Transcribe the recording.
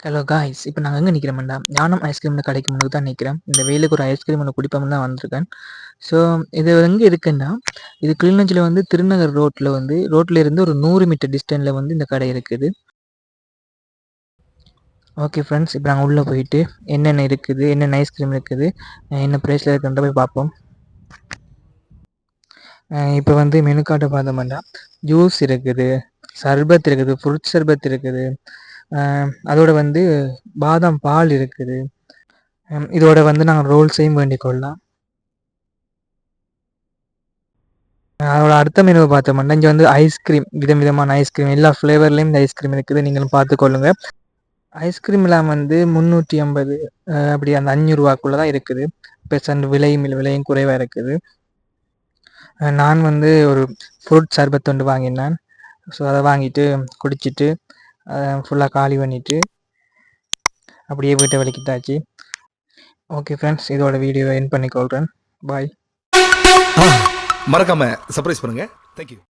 Hello guys, இப்போ நாங்கள் எங்கே நிற்கிறோம்டா, ஞானம் ஐஸ்கிரீம்னு கடைக்கு முன்னாடி தான் நிற்கிறேன். இந்த வெயிலுக்கு ஒரு ஐஸ்கிரீம் ஒன்று குடிப்போம்னு தான் வந்திருக்கேன். ஸோ இது எங்கே இருக்குன்னா, இது கிளிநொச்சியில் வந்து திருநகர் ரோட்டில் இருந்து ஒரு 100 மீட்டர் டிஸ்டன்ஸில் வந்து இந்த கடை இருக்குது. ஓகே ஃப்ரெண்ட்ஸ், இப்போ நாங்கள் உள்ளே போயிட்டு என்னென்ன இருக்குது, என்னென்ன ஐஸ்கிரீம் இருக்குது, என்ன ப்ரைஸில் இருக்குன்ற போய் பார்ப்போம். இப்போ வந்து மெனு கார்டை பார்த்தோம்னா ஜூஸ் இருக்குது, சர்பத் இருக்குது, ஃப்ரூட் சர்பத் இருக்குது, அதோட வந்து பாதாம் பால் இருக்குது. இதோட வந்து நாங்கள் ரோல்ஸையும் வேண்டிக் கொள்ளலாம். அதோட அடுத்த மெனுவை பார்த்தோம்னா இங்கே வந்து ஐஸ்கிரீம், விதமான ஐஸ்கிரீம், எல்லா ஃப்ளேவர்லேயும் இந்த ஐஸ்கிரீம் இருக்குது, நீங்களும் பார்த்துக்கொள்ளுங்க. ஐஸ்கிரீம்லாம் வந்து 350 அப்படி அந்த 500 தான் இருக்குது. பெர்சன்ட் விலையும் குறைவாக இருக்குது. நான் வந்து ஒரு ஃப்ரூட் சர்பத் ஒன்று வாங்கினேன். ஸோ அதை வாங்கிட்டு குடிச்சிட்டு ஃபுல்லாக காலி பண்ணிவிட்டு அப்படியே வீட்டை வலிக்கிட்டாச்சு. ஓகே ஃப்ரெண்ட்ஸ், இதோட வீடியோவை எண்ட் பண்ணிக்கொள்கிறேன். பாய். மறக்காம சர்ப்ரைஸ் பண்ணுங்க. தேங்க்யூ.